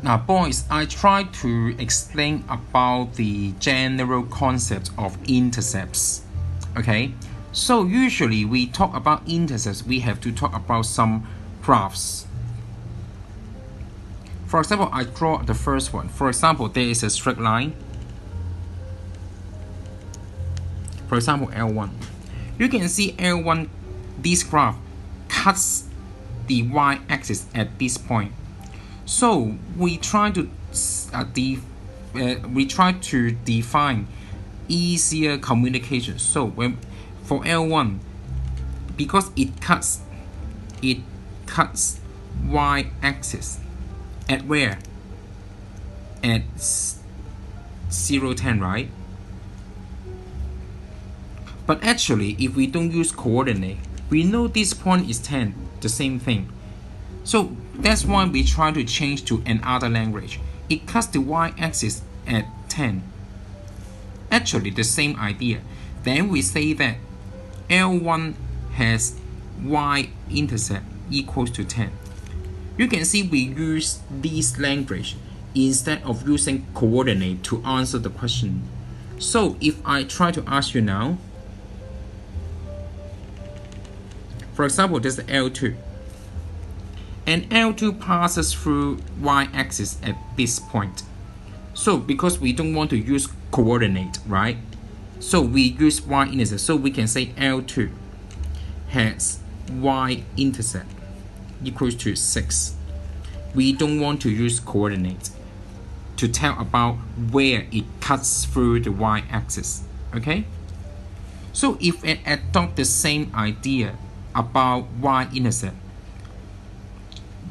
Now, boys, I try to explain about the general concept of intercepts. Okay, so usually we talk about intercepts, we have to talk about some graphs. For example, I draw the first one. For example, there is a straight line. For example, L1. You can see L1, this graph cuts the y-axis at this point. So we try to define easier communication. So when for L1, because it cuts y-axis at where? At 0, 10, right? But actually, if we don't use coordinate, we know this point is 10, the same thing. So that's why we try to change to another language. It cuts the y-axis at 10. Actually, the same idea. Then we say that L1 has y-intercept equals to 10. You can see we use this language instead of using coordinate to answer the question. So if I try to ask you now, for example, this is L2. And L2 passes through y-axis at this point. So because we don't want to use coordinate, right? So we use y-intercept. So we can say L2 has y-intercept equals to 6. We don't want to use coordinate to tell about where it cuts through the y-axis. Okay? So if I adopt the same idea about y-intercept,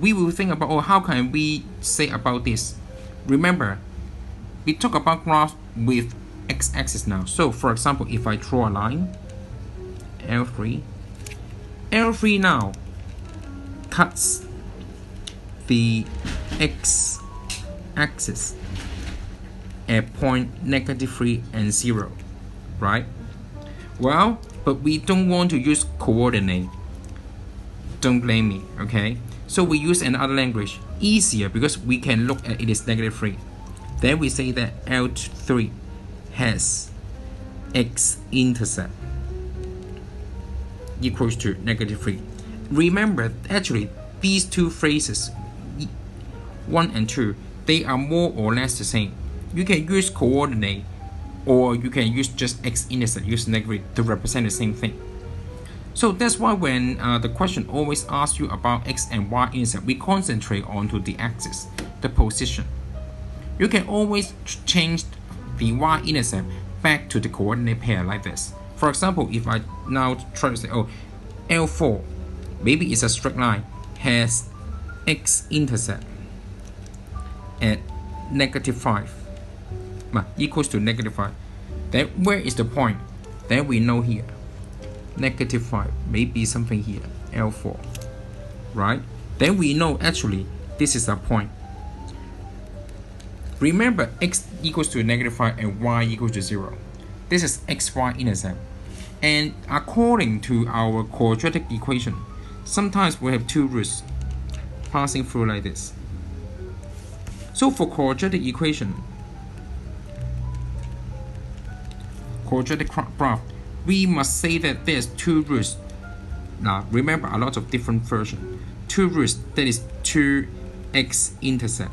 we will think about, oh, how can we say about this? Remember, we talk about graph with x-axis now. So for example, if I draw a line, L3 now cuts the x-axis at point -3 and 0, right? Well, but we don't want to use coordinate. Don't blame me, okay? So we use another language, easier because we can look at it is -3. Then we say that L3 has x-intercept equals to -3. Remember, actually, these two phrases, 1 and 2, they are more or less the same. You can use coordinate, or you can use just x-intercept, use -3 to represent the same thing. So that's why when the question always asks you about x and y intercept, we concentrate onto the axis, the position. You can always change the y-intercept back to the coordinate pair like this. For example, if I now try to say, oh, L4, maybe it's a straight line, has x-intercept at -5, equals to -5. Then where is the point? Then we know here. -5, maybe something here, L4, right? Then we know actually this is a point. Remember, x equals to -5 and y equals to 0. This is xy intercept. And according to our quadratic equation, sometimes we have two roots passing through like this. So for quadratic equation, quadratic graph, we must say that there's two roots. Now remember, a lot of different versions. Two roots, that is 2 x-intercept.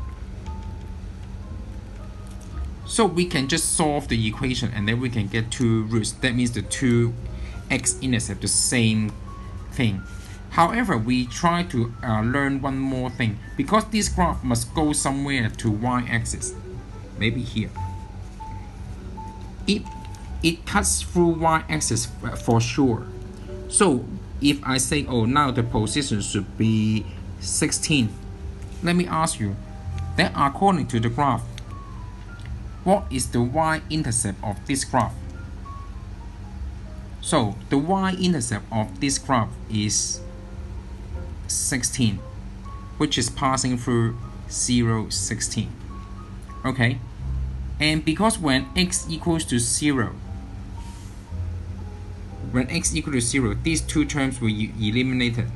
So we can just solve the equation and then we can get two roots. That means the 2 x-intercept, the same thing. However, we try to learn one more thing. Because this graph must go somewhere to y-axis, maybe here. It cuts through y-axis for sure. So if I say, oh, now the position should be 16, let me ask you, then according to the graph, what is the y-intercept of this graph? So the y-intercept of this graph is 16, which is passing through 0, 16. Okay, and because when x equals to 0, these two terms will be eliminated.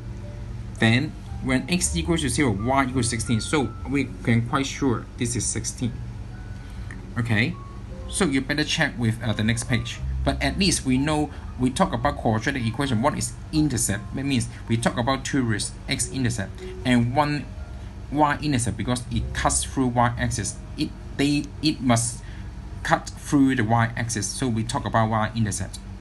Then When x equals to 0, y equals 16. So we can quite sure this is 16. Okay, so you better check with the next page. But at least we know, we talk about quadratic equation. What is intercept? That means we talk about two roots, x-intercept, and one y-intercept, because it cuts through y-axis. It must cut through the y-axis. So we talk about y-intercept.